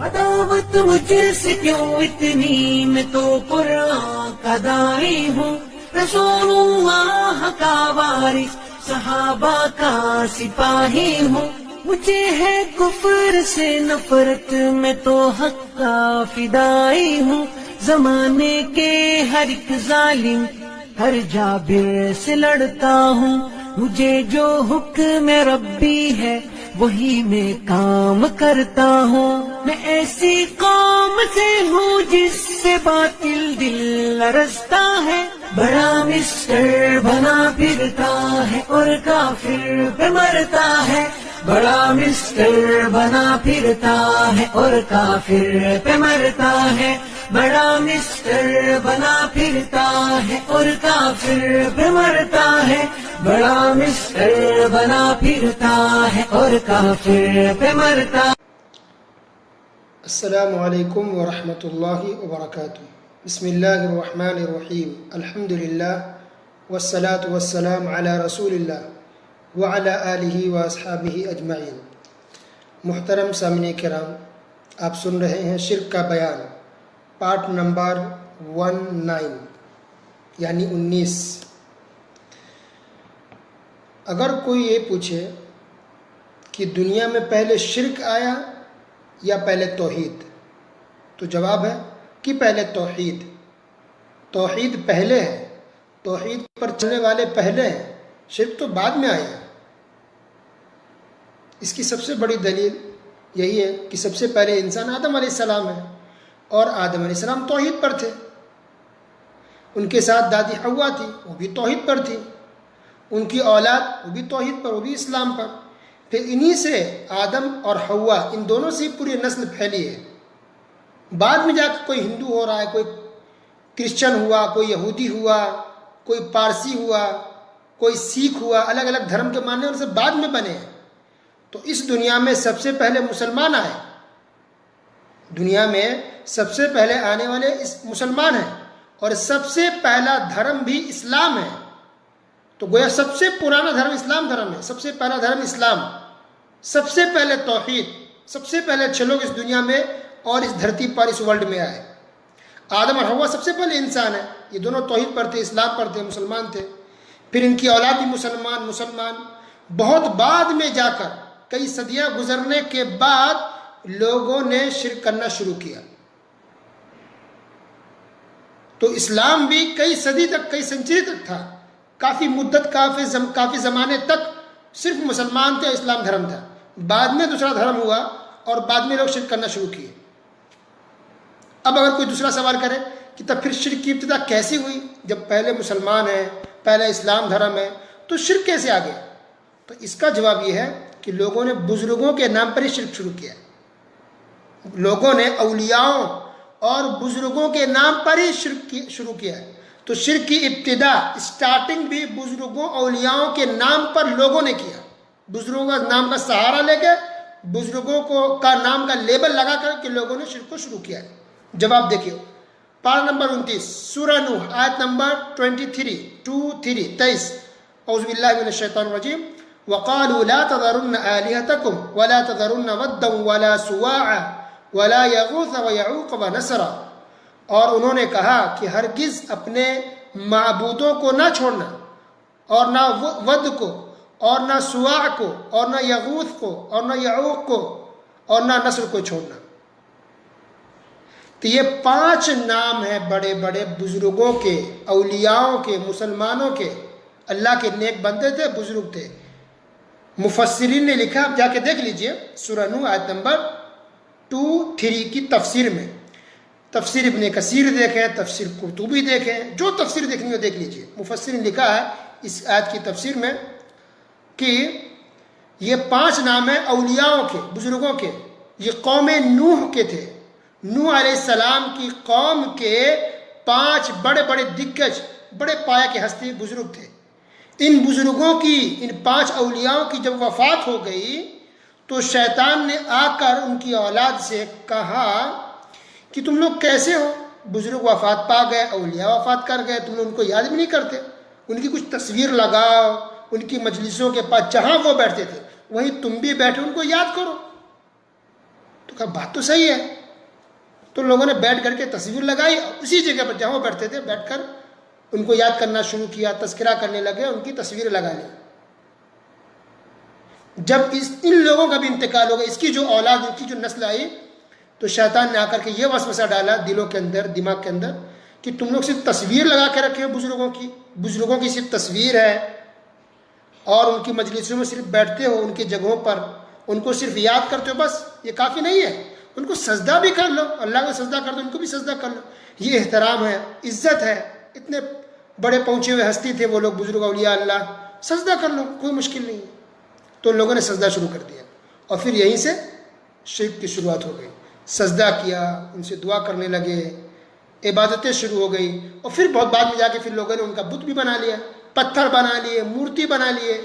عداوت مجھ سے کیوں اتنی، میں تو قرآن کا داعی ہوں، رسول اللہ کا وارث، صحابہ کا سپاہی ہوں، مجھے ہے کفر سے نفرت، میں تو حق کا فدائی ہوں، زمانے کے ہر ایک ظالم ہر جابر سے لڑتا ہوں، مجھے جو حکم ربی ہے وہی میں کام کرتا ہوں، میں ایسی قوم سے ہوں جس سے باطل دل لرزتا ہے، بڑا مسٹر بنا پھرتا ہے اور کافر پہ مرتا ہے، بڑا مسٹر بنا پھرتا ہے اور کافر پہ مرتا ہے، بڑا مسٹر بنا پھرتا ہے اور کافر پہ مرتا ہے، بڑا مسٹر بنا پھرتا ہے اور کافر پہ مرتا ہے۔ السلام علیکم ورحمۃ اللہ وبرکاتہ۔ بسم اللہ الرحمن الرحیم، الحمدللہ والصلاة والسلام علی رسول اللہ وعلی آلہ واصحابہ اجمعین۔ محترم سامعین کرام، آپ سن رہے ہیں شرک کا بیان، پارٹ نمبر 19 یعنی 19۔ اگر کوئی یہ پوچھے کہ دنیا میں پہلے شرک آیا یا پہلے توحید، تو جواب ہے کہ پہلے توحید۔ توحید پہلے ہے، توحید پر چلنے والے پہلے ہیں، شرک تو بعد میں آیا۔ اس کی سب سے بڑی دلیل یہی ہے کہ سب سے پہلے انسان آدم علیہ السلام ہے، اور آدم علیہ السلام توحید پر تھے، ان کے ساتھ دادی حوا تھی، وہ بھی توحید پر تھی، ان کی اولاد وہ بھی توحید پر، وہ بھی اسلام پر، پھر انہی سے آدم اور حوا، ان دونوں سے پوری نسل پھیلی ہے۔ بعد میں جا کے کوئی ہندو ہو رہا ہے، کوئی کرسچن ہوا، کوئی یہودی ہوا، کوئی پارسی ہوا، کوئی سکھ ہوا، الگ الگ دھرم کے ماننے والے سے بعد میں بنے ہیں۔ تو اس دنیا میں سب سے پہلے مسلمان آئے، دنیا میں سب سے پہلے آنے والے مسلمان ہیں، اور سب سے پہلا دھرم بھی اسلام ہے۔ تو گویا سب سے پرانا دھرم اسلام دھرم ہے، سب سے پہلا دھرم اسلام، سب سے پہلے توحید، سب سے پہلے اچھے لوگ اس دنیا میں اور اس دھرتی پر، اس ورلڈ میں آئے۔ آدم اور حوا سب سے پہلے انسان ہیں، یہ دونوں توحید پر تھے، اسلام پر تھے، مسلمان تھے، پھر ان کی اولاد بھی مسلمان۔ بہت بعد میں جا کر، کئی صدیاں گزرنے کے بعد لوگوں نے شرک کرنا شروع کیا۔ تو اسلام بھی کئی صدی تک، کئی سنچری تک تھا، کافی مدت، کافی زمانے تک صرف مسلمان تھے، اسلام دھرم تھا۔ بعد میں دوسرا دھرم ہوا اور بعد میں لوگ شرک کرنا شروع کیے۔ اب اگر کوئی دوسرا سوال کرے کہ تب پھر شرک کی ابتدا کیسی ہوئی؟ جب پہلے مسلمان ہیں، پہلے اسلام دھرم ہے، تو شرک کیسے آ گیا؟ تو اس کا جواب یہ ہے کہ لوگوں نے بزرگوں کے نام پر ہی شرک شروع کیا۔ لوگوں نے اولیاءوں اور بزرگوں کے نام پر ہی شرک شروع کیا ہے۔ تو شرک کی ابتدا، اسٹارٹنگ بھی بزرگوں اولیاءوں کے نام پر لوگوں نے کیا۔ بزرگوں کا نام کا سہارا لے کے، بزرگوں کا نام کا لیبل لگا کر کے لوگوں نے شرک کو شروع کیا ہے۔ جواب دیکھیے، پارہ نمبر 29 سورہ نوح، آیت نمبر 23 اعوذ باللہ من الشیطان الرجیم، وَقَالُوا لَا تَذَرُنَّ آلِهَتَكُمْ وَلَا تَذَرُنَّ وَدًّا وَلَا سُوَاعًا وَلَا يَغُوثَ وَيَعُوقَ وَنَسْرًا، اور انہوں نے کہا کہ ہرگز اپنے معبودوں کو نہ چھوڑنا، اور نہ ود کو، اور نہ سواع کو، اور نہ یغوث کو، اور نہ یعوق کو، اور نہ نسر کو چھوڑنا۔ تو یہ 5 نام ہیں بڑے بڑے بزرگوں کے، اولیاءوں کے، مسلمانوں کے، اللہ کے نیک بندے تھے، بزرگ تھے۔ مفسرین نے لکھا، آپ جا کے دیکھ لیجئے سورہ نوح آیت نمبر 2-3 کی تفسیر میں، تفسیر ابن کثیر دیکھیں، تفسیر قرطبی دیکھیں، جو تفسیر دیکھنی ہو دیکھ لیجئے۔ مفسر نے لکھا ہے اس آیت کی تفسیر میں کہ یہ 5 نام ہیں اولیاءوں کے، بزرگوں کے۔ یہ قوم نوح کے تھے، نوح علیہ السلام کی قوم کے 5 بڑے بڑے دگگج، بڑے پایا کے ہستی بزرگ تھے۔ ان بزرگوں کی، ان 5 اولیاءوں کی جب وفات ہو گئی تو شیطان نے آ کر ان کی اولاد سے کہا کہ تم لوگ کیسے ہو؟ بزرگ وفات پا گئے، اولیاء وفات کر گئے، تم لوگ ان کو یاد بھی نہیں کرتے؟ ان کی کچھ تصویر لگاؤ، ان کی مجلسوں کے پاس جہاں وہ بیٹھتے تھے وہیں تم بھی بیٹھے، ان کو یاد کرو۔ تو کہا بات تو صحیح ہے. تو لوگوں نے بیٹھ کر کے تصویر لگائی, اسی جگہ پر جہاں وہ بیٹھتے تھے بیٹھ کر ان کو یاد کرنا شروع کیا, تذکرہ کرنے لگے, ان کی تصویریں لگا لی. جب ان لوگوں کا بھی انتقال ہو گیا, اس کی جو اولاد, ان کی جو نسل آئی, تو شیطان نے آ کر کے یہ وسوسہ ڈالا دلوں کے اندر, دماغ کے اندر, کہ تم لوگ صرف تصویر لگا کے رکھے ہو بزرگوں کی صرف تصویر ہے, اور ان کی مجلسوں میں صرف بیٹھتے ہو, ان کی جگہوں پر ان کو صرف یاد کرتے ہو, بس یہ کافی نہیں ہے. ان کو سجدہ بھی کر لو, اللہ کو سجدہ کر دو, ان کو بھی سجدہ کر لو. یہ احترام ہے, عزت ہے. اتنے بڑے پہنچے ہوئے ہستی تھے وہ لوگ, بزرگ اولیاء اللہ, سجدہ کر لو, کوئی مشکل نہیں ہے. تو لوگوں نے سجدہ شروع کر دیا, اور پھر یہیں سے شرک کی شروعات ہو گئی. سجدہ کیا, ان سے دعا کرنے لگے, عبادتیں شروع ہو گئی, اور پھر بہت بعد میں جا کے پھر لوگوں نے ان کا بت بھی بنا لیا, پتھر بنا لیے, مورتی بنا لیے.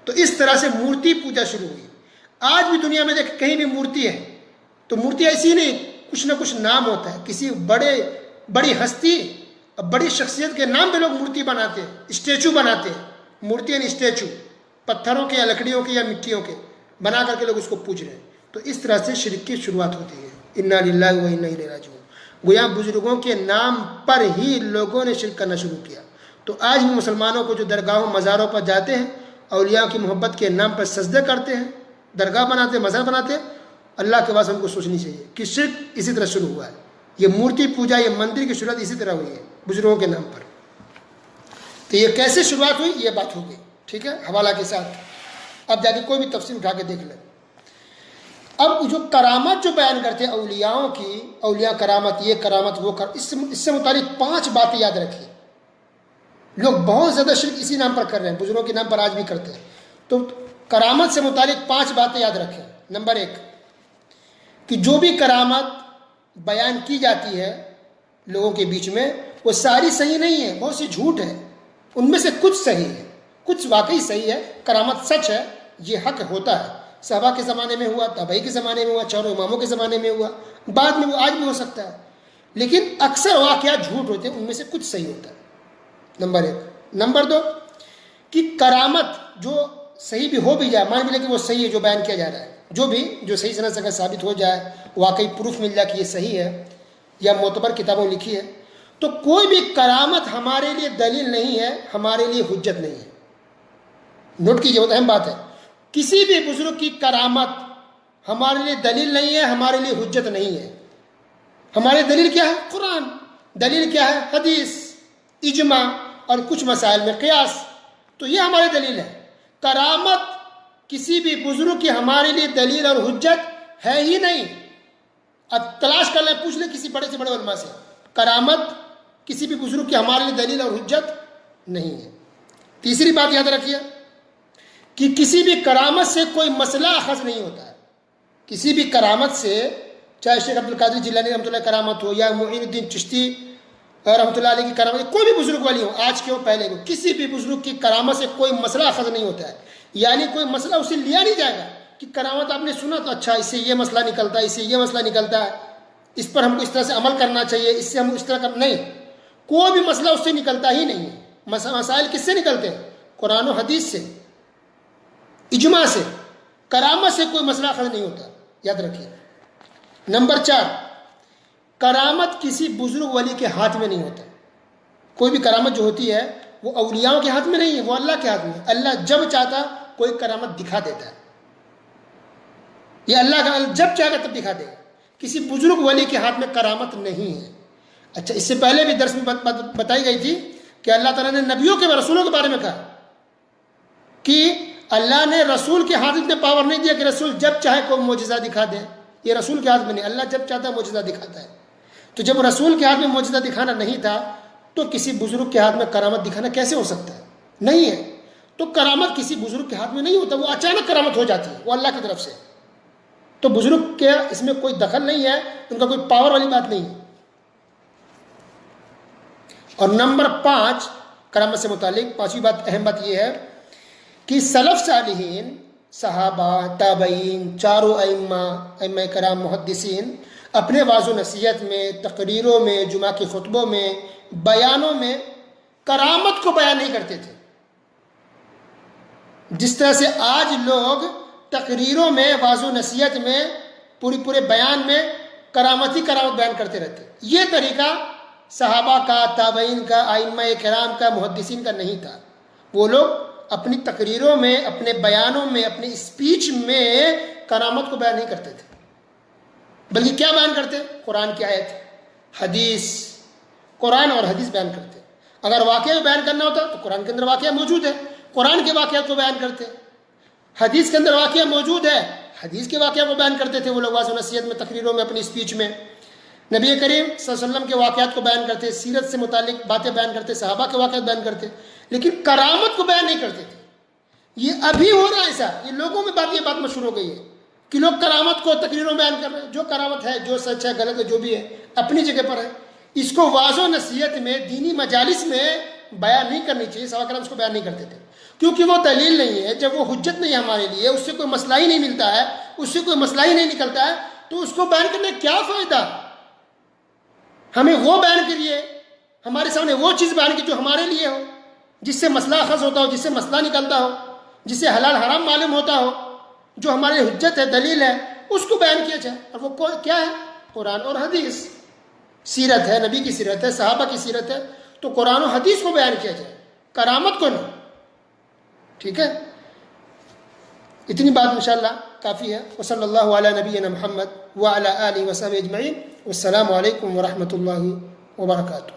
تو اس طرح سے مورتی پوجا شروع ہوئی. آج بھی دنیا میں دیکھ کہیں بھی مورتی ہے تو مورتی ایسی نہیں, کچھ نہ کچھ نام ہوتا ہے, کسی بڑی ہستی, بڑی شخصیت کے نام پہ لوگ مورتی بناتے ہیں, اسٹیچو بناتے ہیں. مورتی یعنی اسٹیچو, پتھروں کے یا لکڑیوں کے یا مٹیوں کے بنا کر کے لوگ اس کو پوج رہے ہیں. تو اس طرح سے شرک کی شروعات ہوتی ہے. انا للہ و انا الیہ راجعون. گویا بزرگوں کے نام پر ہی لوگوں نے شرک کرنا شروع کیا. تو آج بھی مسلمانوں کو جو درگاہوں مزاروں پر جاتے ہیں, اولیاء کی محبت کے نام پر سجدے کرتے ہیں, درگاہ بناتے, مزار بناتے, اللہ کے پاس ہم کو سوچنی چاہیے کہ شرک اسی طرح شروع ہوا ہے. یہ مورتی پوجا, یہ مندر کی شروعات اسی طرح ہوئی ہے بزرگوں کے نام پر. تو یہ کیسے شروعات ہوئی, یہ بات ہو گئی. ٹھیک ہے, حوالہ کے ساتھ. اب جا کے کوئی بھی تفسیر اٹھا کے دیکھ لیں. اب جو کرامت جو بیان کرتے ہیں اولیاؤں کی, اولیاء کرامت, یہ کرامت, وہ اس سے متعلق 5 باتیں یاد رکھیے. لوگ بہت زیادہ شرک اسی نام پر کر رہے ہیں, بزرگوں کے نام پر آج بھی کرتے ہیں. تو کرامت سے متعلق 5 باتیں یاد رکھیں. نمبر 1, کہ جو بھی کرامت بیان کی جاتی ہے لوگوں کے بیچ میں, وہ ساری صحیح نہیں ہے, بہت سی جھوٹ ہے. ان میں سے کچھ صحیح ہے, کچھ واقعی صحیح ہے, کرامت سچ ہے, یہ حق ہوتا ہے. صحابہ کے زمانے میں ہوا, تابعی کے زمانے میں ہوا, چاروں اماموں کے زمانے میں ہوا, بعد میں وہ آج بھی ہو سکتا ہے. لیکن اکثر واقعات جھوٹ ہوتے ہیں, ان میں سے کچھ صحیح ہوتا ہے. نمبر 1. نمبر 2, کہ کرامت جو صحیح بھی ہو بھی جائے, مان بھی لے کہ وہ صحیح ہے جو بیان کیا جا رہا ہے, جو صحیح سند سے اگر ثابت ہو جائے, واقعی پروف مل جائے کہ یہ صحیح ہے یا معتبر کتابوں لکھی ہے, تو کوئی بھی کرامت ہمارے لیے دلیل نہیں ہے, ہمارے لیے حجت نہیں ہے. نوٹ کیجیے, بہت اہم بات ہے. کسی بھی بزرگ کی کرامت ہمارے لیے دلیل نہیں ہے, ہمارے لیے حجت نہیں ہے. ہمارے دلیل کیا ہے؟ قرآن. دلیل کیا ہے؟ حدیث, اجماع, اور کچھ مسائل میں قیاس. تو یہ ہماری دلیل ہے. کرامت کسی بھی بزرگ کی ہمارے لیے دلیل اور حجت ہے ہی نہیں. اب تلاش کر لیں, پوچھ لیں کسی بڑے سے بڑے علماء سے, کرامت کسی بھی بزرگ کی ہمارے لیے دلیل اور حجت نہیں ہے. تیسری بات یاد رکھیے کہ کسی بھی کرامت سے کوئی مسئلہ اخذ نہیں ہوتا ہے. کسی بھی کرامت سے, چاہے شیخ عبد القادر جیلانی رحمۃ اللہ کرامت ہو, یا معین الدین چشتی رحمۃ اللہ علیہ کی کرامت, کوئی بھی بزرگ والی ہو, آج کے ہو پہلے کو, کسی بھی بزرگ کی کرامت سے کوئی مسئلہ اخذ نہیں ہوتا ہے. یعنی کوئی مسئلہ اسے لیا نہیں جائے گا کہ کرامت آپ نے سنا تو اچھا, اس سے یہ مسئلہ نکلتا ہے, اس سے یہ مسئلہ نکلتا ہے, اس پر ہم کو اس طرح سے عمل کرنا چاہیے, اس سے ہم اس طرح کر, نہیں, کوئی بھی مسئلہ اس سے نکلتا ہی نہیں ہے. مسائل کس سے نکلتے ہیں؟ قرآن و حدیث سے, اجماع سے. کرامت سے کوئی مسئلہ اخذ نہیں ہوتا, یاد رکھیے. نمبر 4, کرامت کسی بزرگ ولی کے ہاتھ میں نہیں ہوتا. کوئی بھی کرامت جو ہوتی ہے وہ اولیاؤں کے ہاتھ میں نہیں ہے, وہ اللہ کے ہاتھ میں. اللہ جب چاہتا کوئی کرامت دکھا دیتا ہے, یہ اللہ کا جب چاہے گا تب دکھا دے گا. کسی بزرگ ولی کے ہاتھ میں کرامت نہیں ہے. اچھا, اس سے پہلے بھی درس میں بتائی گئی تھی کہ اللہ تعالیٰ نے نبیوں کے رسولوں کے بارے میں کہا کہ اللہ نے رسول کے ہاتھ اتنے پاور نہیں دیا کہ رسول جب چاہے کوئی معجزہ دکھا دے. یہ رسول کے ہاتھ میں نہیں, اللہ جب چاہتا ہے معجزہ دکھاتا ہے. تو جب رسول کے ہاتھ میں معجزہ دکھانا نہیں تھا تو کسی بزرگ کے ہاتھ میں کرامت دکھانا کیسے ہو سکتا ہے؟ نہیں ہے. تو کرامت کسی بزرگ کے ہاتھ میں نہیں ہوتا, وہ اچانک کرامت ہو جاتی ہے, وہ اللہ کی طرف سے. تو بزرگ کے اس میں کوئی دخل نہیں ہے, ان کا کوئی پاور والی بات نہیں ہے. اور نمبر 5 کرامت سے متعلق 5ویں بات, اہم بات یہ ہے کہ سلف صالحین, صحابہ, تابعین, چاروں ائمہ کرام, محدثین اپنے واعظ و نصیحت میں, تقریروں میں, جمعہ کے خطبوں میں, بیانوں میں کرامت کو بیان نہیں کرتے تھے. جس طرح سے آج لوگ تقریروں میں, واعظ و نصیحت میں پورے بیان میں کرامت ہی کرامت بیان کرتے رہتے. یہ طریقہ صحابہ کا، تابعین کا، ائمہ کرام کا، محدثین کا نہیں تھا. وہ لوگ اپنی تقریروں میں، اپنے بیانوں میں، اپنی اسپیچ میں کرامت کو بیان نہیں کرتے تھے، بلکہ کیا بیان کرتے؟ قرآن کی آیت، حدیث، قرآن اور حدیث بیان کرتے. اگر واقعہ بیان کرنا ہوتا تو قرآن کے اندر واقعہ موجود ہے، قرآن کے واقعات کو بیان کرتے. حدیث کے اندر واقعہ موجود ہے، حدیث کے واقعہ کو بیان کرتے تھے وہ لوگ واضح نصیحت میں، تقریروں میں، اپنی اسپیچ میں. نبی کریم صلی اللہ علیہ وسلم کے واقعات کو بیان کرتے، سیرت سے متعلق باتیں بیان کرتے، صحابہ کے واقعات بیان کرتے، لیکن کرامت کو بیان نہیں کرتے تھے. یہ ابھی ہو رہا ہے ایسا، یہ لوگوں میں یہ بات مشہور ہو گئی ہے کہ لوگ کرامت کو تقریروں میں بیان کر رہے ہیں. جو کرامت ہے، جو سچ ہے، غلط ہے، جو بھی ہے اپنی جگہ پر ہے. اس کو واضح و نصیحت میں، دینی مجالس میں بیان نہیں کرنی چاہیے. صحابہ کرام اس کو بیان نہیں کرتے تھے، کیونکہ وہ دلیل نہیں ہے. جب وہ حجت نہیں ہے ہمارے لیے، اس سے کوئی مسئلہ ہی نہیں ملتا ہے، اس سے کوئی مسئلہ ہی نہیں نکلتا ہے، تو اس کو بیان کرنے کیا فائدہ؟ ہمیں وہ بیان کریے، ہمارے سامنے وہ چیز بیان کی جو ہمارے لیے ہو، جس سے مسئلہ اخذ ہوتا ہو، جس سے مسئلہ نکلتا ہو، جس سے حلال حرام معلوم ہوتا ہو، جو ہمارے حجت ہے، دلیل ہے، اس کو بیان کیا جائے. اور وہ کیا ہے؟ قرآن اور حدیث. سیرت ہے، نبی کی سیرت ہے، صحابہ کی سیرت ہے، تو قرآن و حدیث کو بیان کیا جائے، کرامت کو نہیں. ٹھیک ہے، اتنی بات انشاءاللہ کافی ہے. وصلی اللہ علی نبینا محمد وعلی آلہ وصحبہ اجمعین. والسلام علیکم ورحمۃ اللہ وبرکاتہ.